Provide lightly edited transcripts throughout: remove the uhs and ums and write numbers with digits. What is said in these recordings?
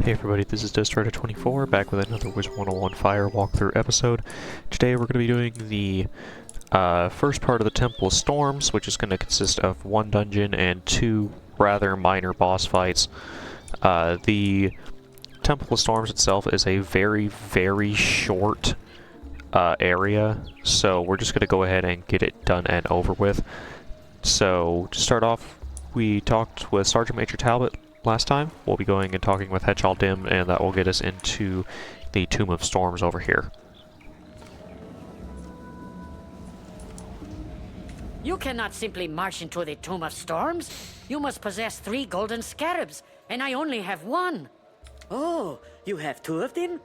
Hey everybody, this is Destroyer24, back with another Wizard101 Fire walkthrough episode. Today we're going to be doing the first part of the Temple of Storms, which is going to consist of one dungeon and two rather minor boss fights. The Temple of Storms itself is a very, very short area, so we're just going to go ahead and get it done and over with. So, to start off, we talked with Sergeant Major Talbot last time. We'll be going and talking with Hedgehog Dim, and that will get us into the Tomb of Storms over here. You cannot simply march into the Tomb of Storms. You must possess 3 golden scarabs, and I only have 1. Oh, you have 2 of them?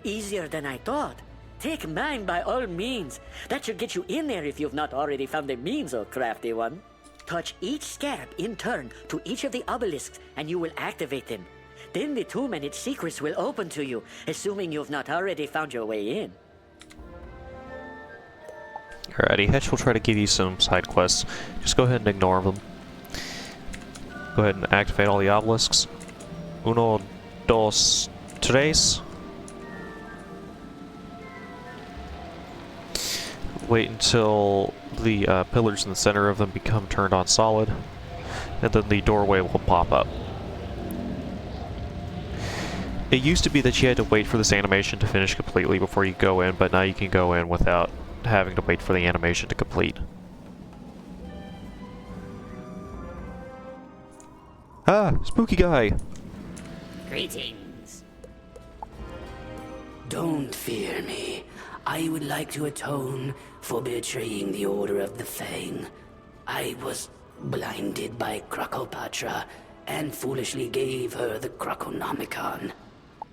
Easier than I thought. Take mine by all means. That should get you in there if you've not already found the means, oh crafty one. Touch each scarab in turn to each of the obelisks, and you will activate them. Then the tomb and its secrets will open to you, assuming you've not already found your way in. Alrighty, Hedge will try to give you some side quests. Just go ahead and ignore them. Go ahead and activate all the obelisks. Uno, dos, tres. Wait until the pillars in the center of them become turned on solid, and then the doorway will pop up. It used to be that you had to wait for this animation to finish completely before you go in, but now you can go in without having to wait for the animation to complete. Ah! Spooky guy! Greetings. Don't fear me. I would like to atone for betraying the Order of the Fang. I was blinded by Crocopatra and foolishly gave her the Croconomicon.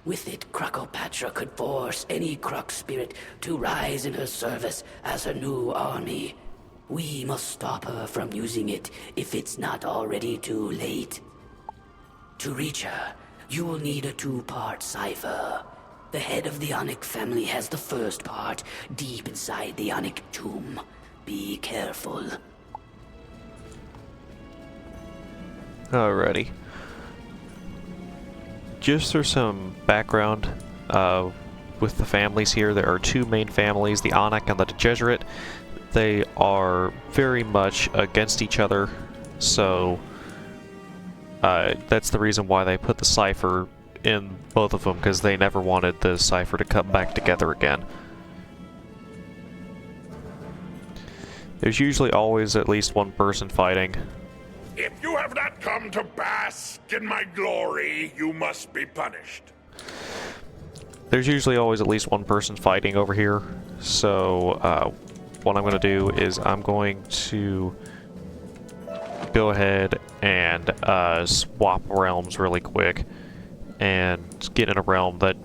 With it, Crocopatra could force any Croc spirit to rise in her service as her new army. We must stop her from using it if it's not already too late. To reach her, you will need a 2-part cipher. The head of the Onyx family has the first part, deep inside the Onyx tomb. Be careful. Alrighty. Just for some background with the families here, there are 2 main families, the Onyx and the Jesuit. They are very much against each other, so that's the reason why they put the cipher in both of them, because they never wanted the cipher to come back together again. There's usually always at least one person fighting. If you have not come to bask in my glory, you must be punished. There's usually always at least one person fighting over here, so what I'm going to do is I'm going to go ahead and swap realms really quick and get in a realm that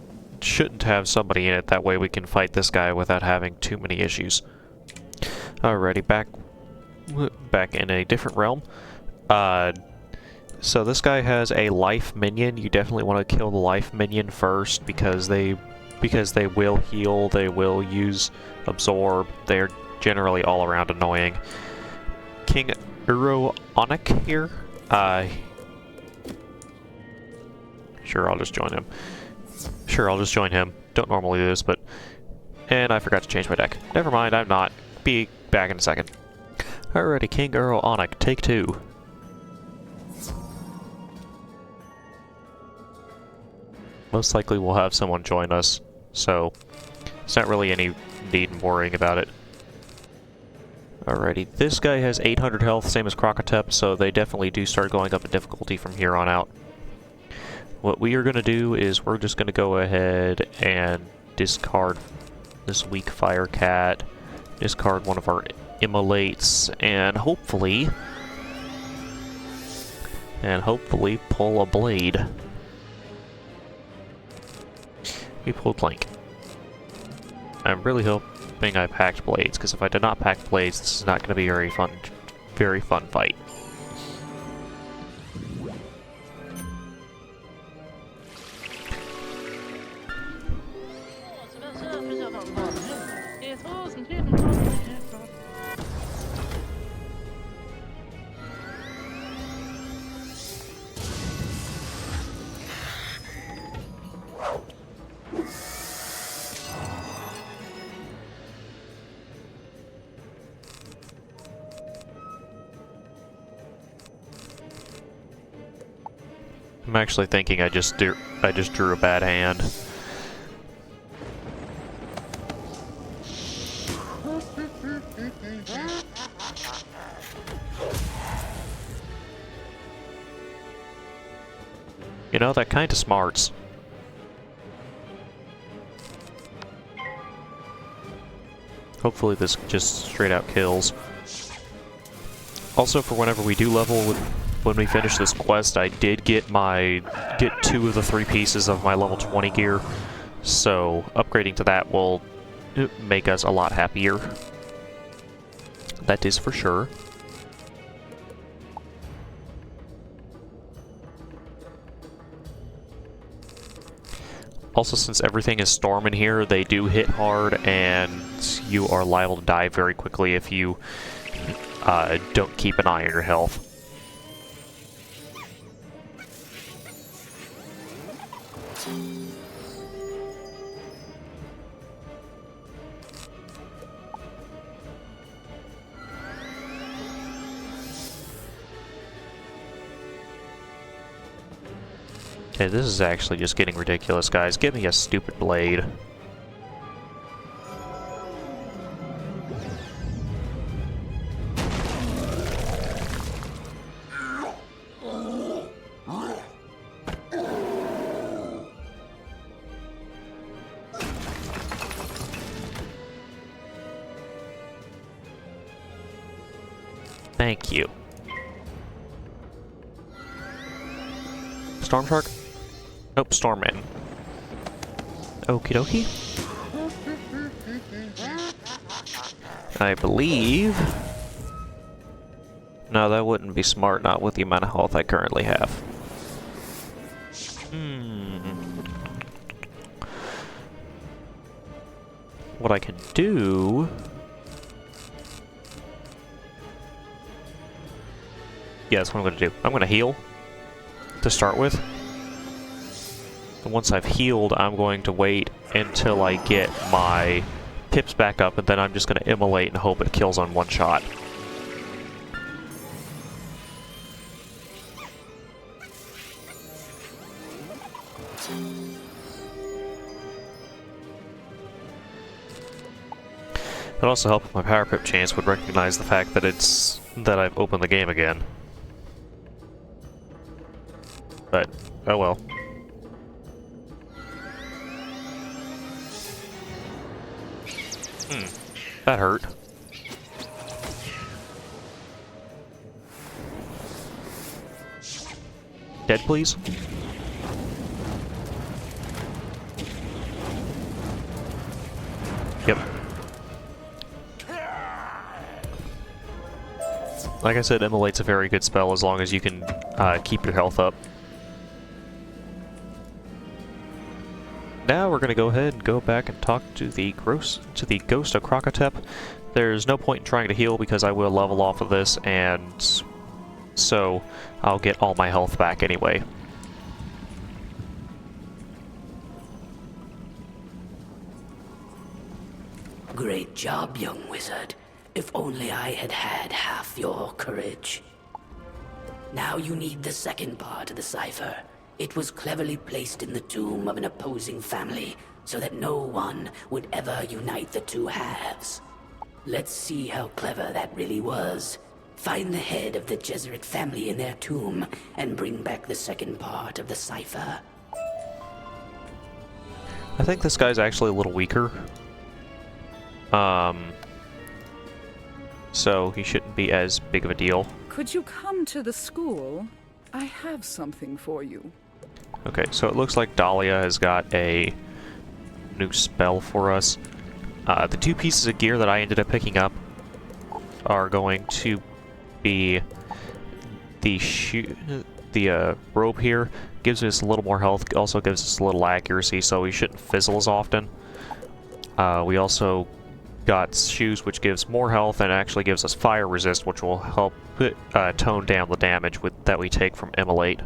shouldn't have somebody in it. That way we can fight this guy without having too many issues. Alrighty, back in a different realm. So this guy has a life minion. You definitely want to kill the life minion first because they will heal, they will use absorb. They're generally all around annoying. King Onic here. Sure, I'll just join him. Don't normally do this, but... And I forgot to change my deck. Never mind, I'm not. Be back in a second. Alrighty, King Onic, take 2. Most likely we'll have someone join us, so it's not really any need in worrying about it. Alrighty, this guy has 800 health, same as Crocotep, so they definitely do start going up in difficulty from here on out. What we are going to do is we're just going to go ahead and discard this weak fire cat, discard one of our immolates, and hopefully pull a blade. We pulled Plank. I'm really hoping I packed blades, because if I did not pack blades, this is not going to be a very fun fight. I'm actually thinking I just drew a bad hand. You know, that kinda smarts. Hopefully this just straight out kills. Also, for whenever we do level, when we finish this quest, I did get 2 of the 3 pieces of my level 20 gear, so upgrading to that will make us a lot happier. That is for sure. Also, since everything is storm in here, they do hit hard, and you are liable to die very quickly if you don't keep an eye on your health. Okay, this is actually just getting ridiculous, guys. Give me a stupid blade. Thank you. Storm Shark? Nope, Stormman. Okie dokie. I believe... No, that wouldn't be smart, not with the amount of health I currently have. What I can do... Yeah, that's what I'm going to do. I'm going to heal to start with. And once I've healed, I'm going to wait until I get my pips back up, and then I'm just going to immolate and hope it kills on one shot. It also helps my power pip chance would recognize the fact that I've opened the game again. But, oh well. That hurt. Dead, please? Yep. Like I said, Immolate's a very good spell as long as you can keep your health up. Now we're going to go ahead and go back and talk to the ghost of Krokotep. There's no point in trying to heal because I will level off of this, and so I'll get all my health back anyway. Great job, young wizard. If only I had had half your courage. Now you need the second part of the cipher. It was cleverly placed in the tomb of an opposing family, so that no one would ever unite the two halves. Let's see how clever that really was. Find the head of the Jesuit family in their tomb, and bring back the second part of the cipher. I think this guy's actually a little weaker. So he shouldn't be as big of a deal. Could you come to the school? I have something for you. Okay, so it looks like Dahlia has got a new spell for us. The 2 pieces of gear that I ended up picking up are going to be the robe here. Gives us a little more health, also gives us a little accuracy, so we shouldn't fizzle as often. We also got shoes, which gives more health and actually gives us fire resist, which will help tone down the damage that we take from Immolate.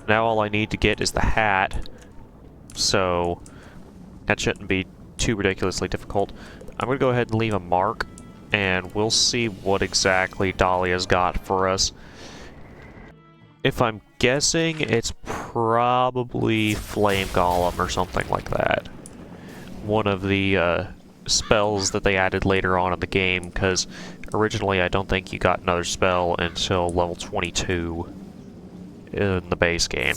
Now all I need to get is the hat, so that shouldn't be too ridiculously difficult. I'm going to go ahead and leave a mark, and we'll see what exactly Dahlia's got for us. If I'm guessing it's probably Flame Golem or something like that. One of the spells that they added later on in the game, because originally I don't think you got another spell until level 22 in the base game.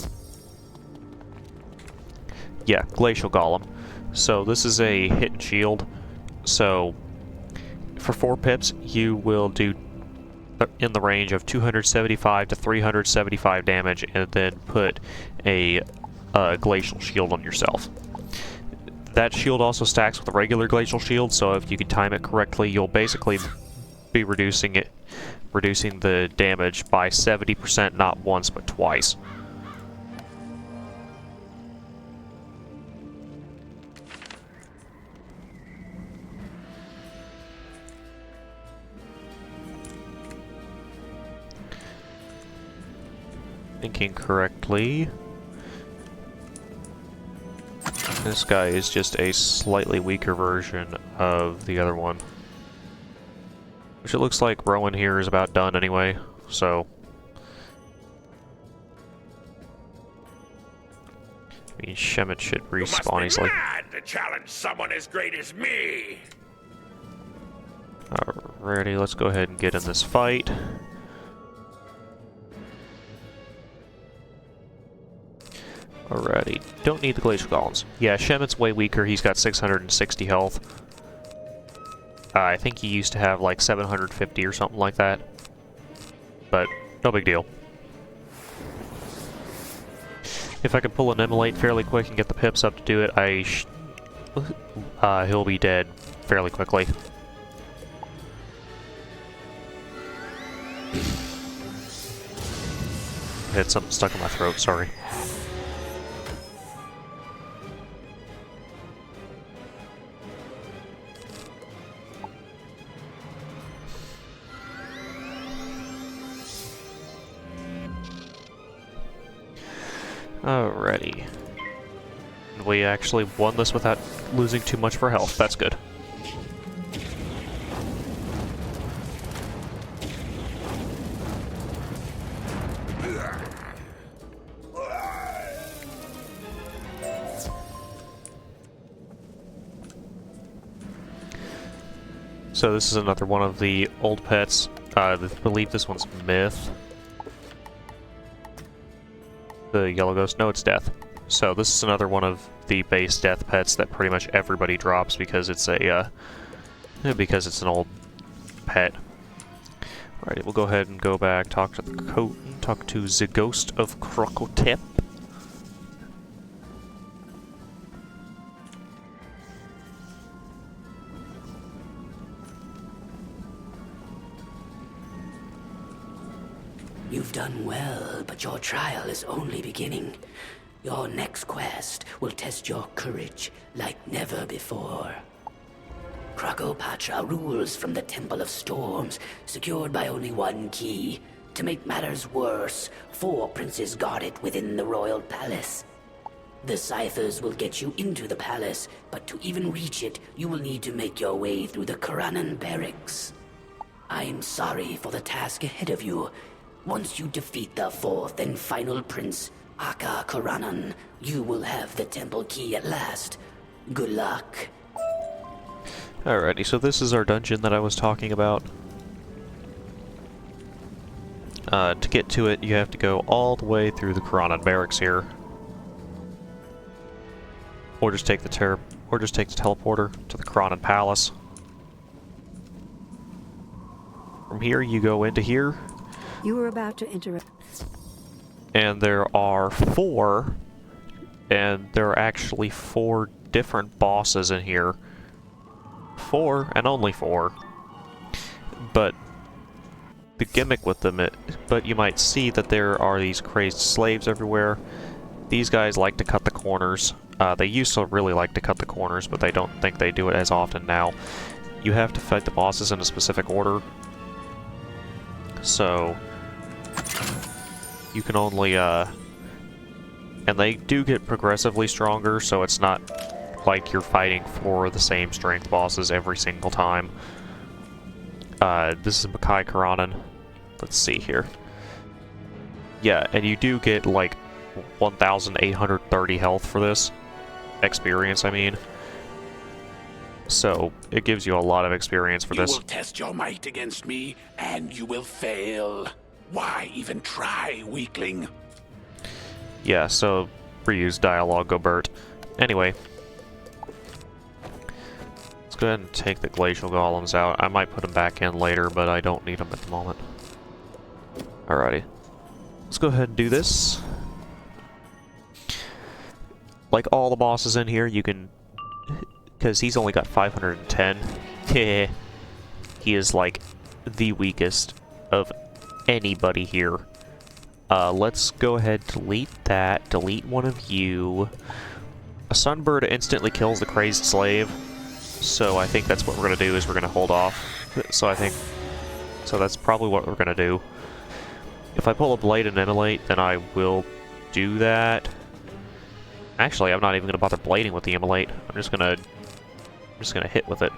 Yeah, Glacial Golem. So this is a hit and shield. So for 4 pips, you will do in the range of 275 to 375 damage, and then put a glacial shield on yourself. That shield also stacks with a regular glacial shield, so if you can time it correctly, you'll basically be reducing the damage by 70%, not once but twice. Thinking correctly, this guy is just a slightly weaker version of the other one. Which it looks like Rowan here is about done anyway, so... I mean, Shemet should respawn easily. You must be mad to challenge someone as great as me! Alrighty, let's go ahead and get in this fight. Alrighty, don't need the Glacial Golems. Yeah, Shemet's way weaker, he's got 660 health. I think he used to have like 750 or something like that. But, no big deal. If I can pull an Immolate fairly quick and get the pips up to do it, he'll be dead fairly quickly. I had something stuck in my throat, sorry. Alrighty. We actually won this without losing too much for health. That's good. So this is another one of the old pets. I believe this one's Myth. The yellow ghost? No, it's Death. So this is another one of the base death pets that pretty much everybody drops because it's a because it's an old pet. Alrighty, we'll go ahead and go back, talk to the ghost of Crocotep. You've done well, but your trial is only beginning. Your next quest will test your courage like never before. Crocopatra rules from the Temple of Storms, secured by only one key. To make matters worse, 4 princes guard it within the royal palace. The ciphers will get you into the palace, but to even reach it, you will need to make your way through the Karanan barracks. I'm sorry for the task ahead of you. Once you defeat the 4th and final prince, Aka Karanan, you will have the temple key at last. Good luck. Alrighty, so this is our dungeon that I was talking about. To get to it, you have to go all the way through the Karanan barracks here. Or just take the teleporter to the Karanan palace. From here, you go into here. You were about to interrupt. And there are 4, and there are actually 4 different bosses in here. 4, and only 4. But the gimmick with them, but you might see that there are these crazed slaves everywhere. These guys like to cut the corners. They used to really like to cut the corners, but they don't think they do it as often now. You have to fight the bosses in a specific order. So you can only, and they do get progressively stronger, so it's not like you're fighting for the same strength bosses every single time. This is Makai Karanan. Let's see here. Yeah, and you do get like 1,830 health for this. Experience, I mean. So, it gives you a lot of experience for this. You will test your might against me, and you will fail. Why even try, weakling? Yeah, so reuse dialogue, Gobert. Anyway. Let's go ahead and take the glacial golems out. I might put them back in later, but I don't need them at the moment. Alrighty. Let's go ahead and do this. Like all the bosses in here, you can... Because he's only got 510. He is like the weakest of anybody here. Let's go ahead, delete that, delete one of you. A sunbird instantly kills the crazed slave, so I think that's what we're gonna do, is we're gonna hold off. So that's probably what we're gonna do. If I pull a blade and immolate, then I will do that. Actually, I'm not even gonna bother blading with the immolate. I'm just gonna hit with it.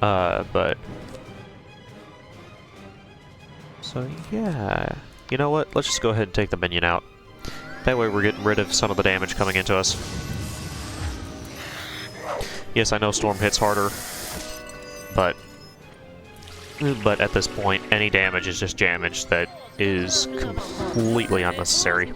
But... So, yeah. You know what? Let's just go ahead and take the minion out. That way we're getting rid of some of the damage coming into us. Yes, I know Storm hits harder, but at this point, any damage is just damage that is completely unnecessary.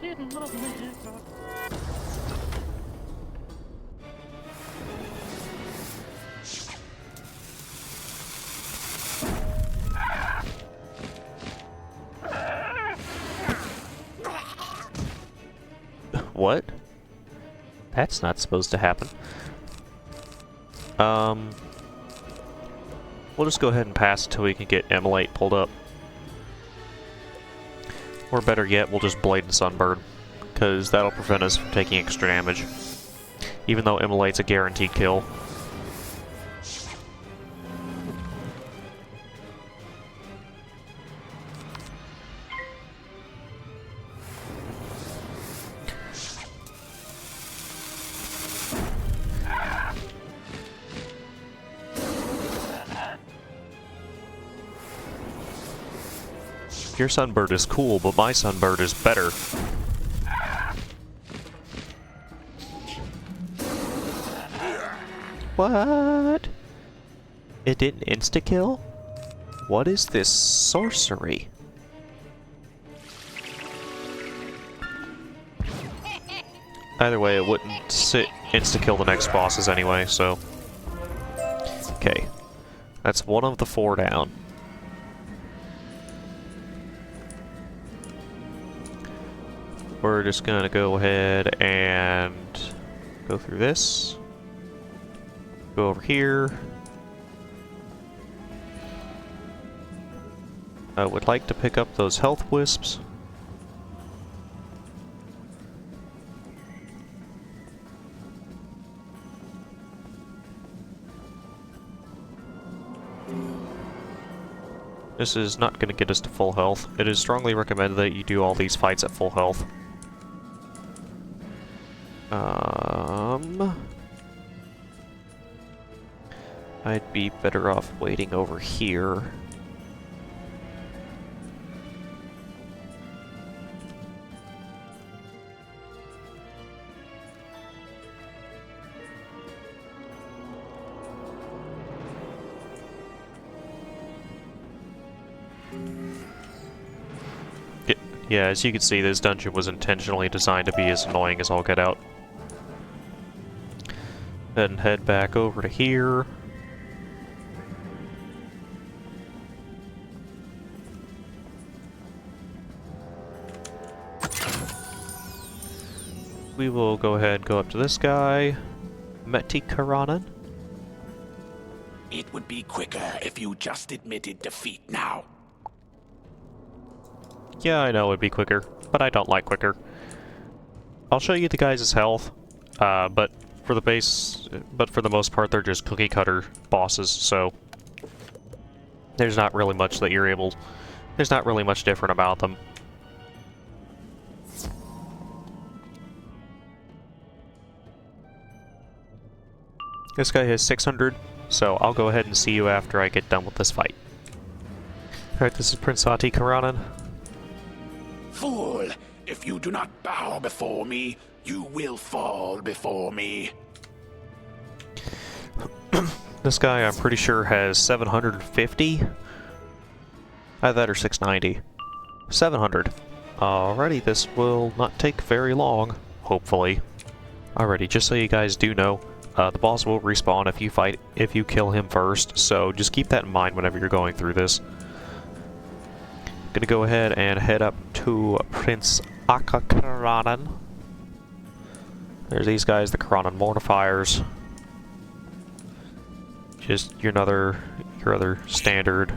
What? That's not supposed to happen. We'll just go ahead and pass until we can get Immolate pulled up. Or better yet, we'll just Blade and Sunbird, because that'll prevent us from taking extra damage. Even though Immolate's a guaranteed kill. Your Sunbird is cool, but my Sunbird is better. What? It didn't insta-kill? What is this sorcery? Either way, it wouldn't insta-kill the next bosses anyway, so... Okay. That's one of the 4 down. We're just gonna go ahead and go through this. Go over here. I would like to pick up those health wisps. This is not going to get us to full health. It is strongly recommended that you do all these fights at full health. I'd be better off waiting over here. Yeah, as you can see, this dungeon was intentionally designed to be as annoying as all get out. Then head back over to here. We will go ahead and go up to this guy, Metikaranan. It would be quicker if you just admitted defeat now. Yeah, I know it'd be quicker, but I don't like quicker. I'll show you the guys' health, but for the most part, they're just cookie cutter bosses, so there's not really much that there's not really much different about them. This guy has 600, so I'll go ahead and see you after I get done with this fight. Alright, this is Prince Ati Karanan. Fool! If you do not bow before me, you will fall before me. This guy, I'm pretty sure, has 750. Either that or 690. 700. Alrighty, this will not take very long, hopefully. Alrighty, just so you guys do know, the boss will respawn if you kill him first, so just keep that in mind whenever you're going through this. Gonna go ahead and head up to Prince Akakaranan. There's these guys, the Karanan Mortifiers. Just your other standard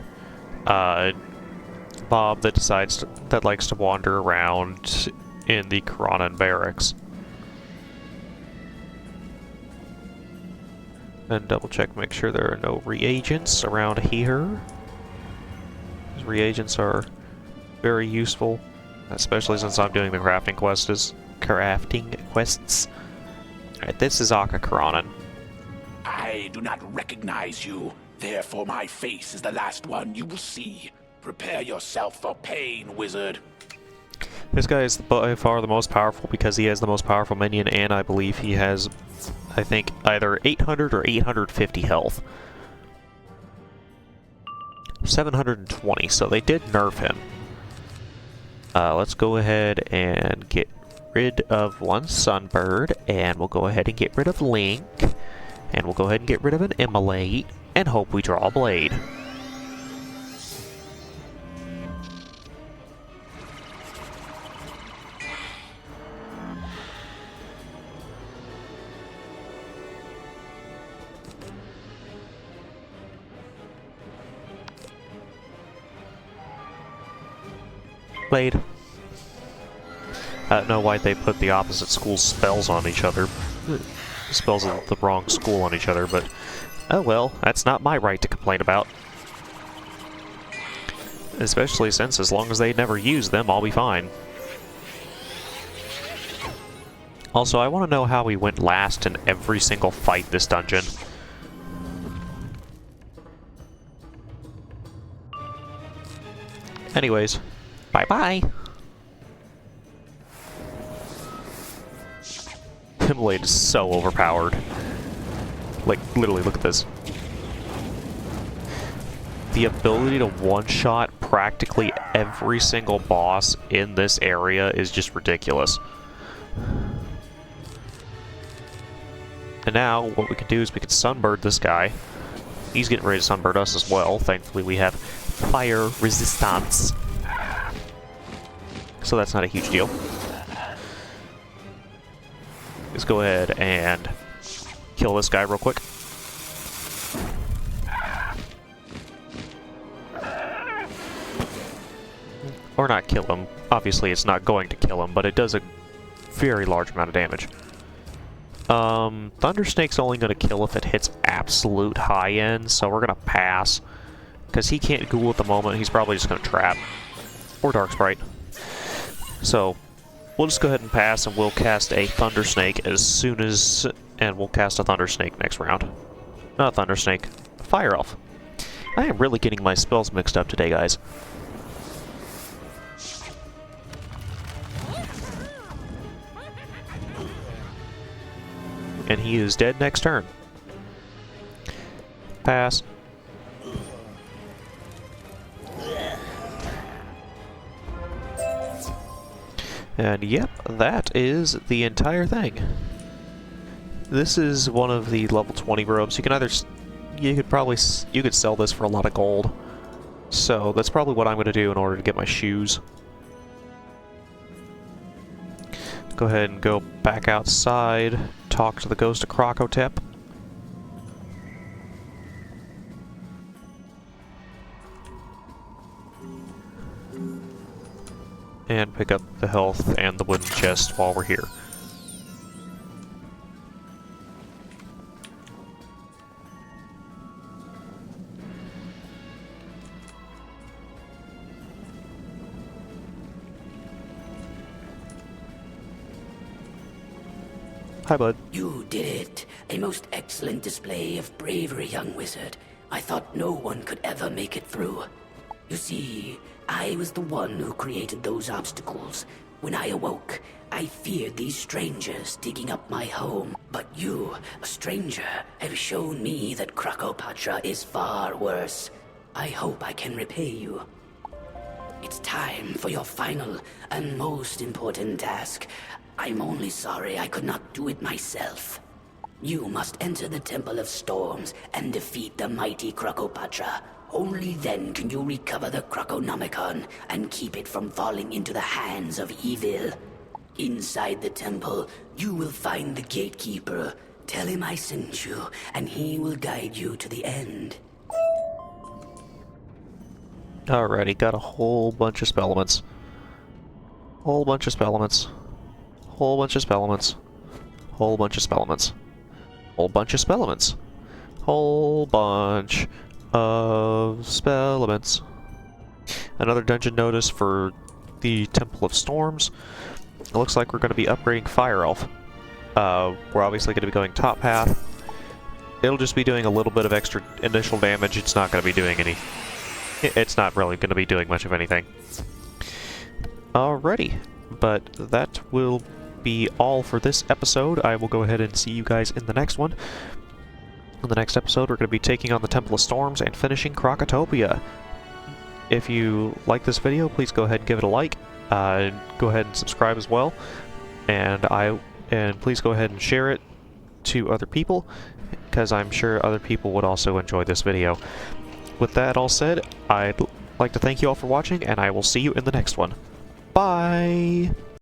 mob that likes to wander around in the Karanan barracks. And double check, make sure there are no reagents around here. These reagents are very useful, especially since I'm doing the crafting quests. Alright, this is Akakaranan. I do not recognize you, therefore my face is the last one you will see. Prepare yourself for pain, wizard. This guy is by far the most powerful because he has the most powerful minion, and I believe he has, I think, either 800 or 850 health. 720, so they did nerf him. Let's go ahead and get rid of one Sunbird, and we'll go ahead and get rid of Link, and we'll go ahead and get rid of an Immolate, and hope we draw a Blade. Blade. I don't know why they put the opposite school's spells on each other. Spells of the wrong school on each other, but oh well, that's not my right to complain about. Especially since as long as they never use them, I'll be fine. Also, I want to know how we went last in every single fight this dungeon. Anyways, bye-bye! Immolate is so overpowered. Like, literally, look at this. The ability to one-shot practically every single boss in this area is just ridiculous. And now, what we can do is we can Sunbird this guy. He's getting ready to Sunbird us as well. Thankfully, we have fire resistance. So that's not a huge deal. Let's go ahead and kill this guy real quick. Or not kill him. Obviously it's not going to kill him, but it does a very large amount of damage. Thunder Snake's only going to kill if it hits absolute high end, so we're going to pass. Because he can't ghoul at the moment, he's probably just going to trap. Or Dark Sprite. So, we'll just go ahead and pass, and we'll cast a Thunder Snake as soon as... And we'll cast a Thunder Snake next round. Not a Thunder Snake. A Fire Elf. I am really getting my spells mixed up today, guys. And he is dead next turn. Pass. And yep, that is the entire thing. This is one of the level 20 robes. You can either, you could sell this for a lot of gold. So that's probably what I'm going to do in order to get my shoes. Go ahead and go back outside, talk to the ghost of Crocotep. And pick up the health and the wooden chest while we're here. Hi, bud. You did it. A most excellent display of bravery, young wizard. I thought no one could ever make it through. You see, I was the one who created those obstacles. When I awoke, I feared these strangers digging up my home. But you, a stranger, have shown me that Krakopatra is far worse. I hope I can repay you. It's time for your final and most important task. I'm only sorry I could not do it myself. You must enter the Temple of Storms and defeat the mighty Krakopatra. Only then can you recover the Krakonomicon and keep it from falling into the hands of evil. Inside the temple, you will find the gatekeeper. Tell him I sent you, and he will guide you to the end. Alrighty, got a whole bunch of spell elements. Whole bunch of spell elements. Whole bunch of spell elements. Whole bunch of spell elements. Whole bunch of spell elements. Whole bunch of spell elements. Another dungeon notice for the Temple of Storms. It looks like we're going to be upgrading Fire Elf. We're obviously going to be going top path. It'll just be doing a little bit of extra initial damage. It's not going to be doing any... It's not really going to be doing much of anything. Alrighty, but that will be all for this episode. I will go ahead and see you guys in the next one. In the next episode, we're going to be taking on the Temple of Storms and finishing Krokotopia. If you like this video, please go ahead and give it a like. Go ahead and subscribe as well, and please go ahead and share it to other people, because I'm sure other people would also enjoy this video. With that all said, I'd like to thank you all for watching, and I will see you in the next one. Bye!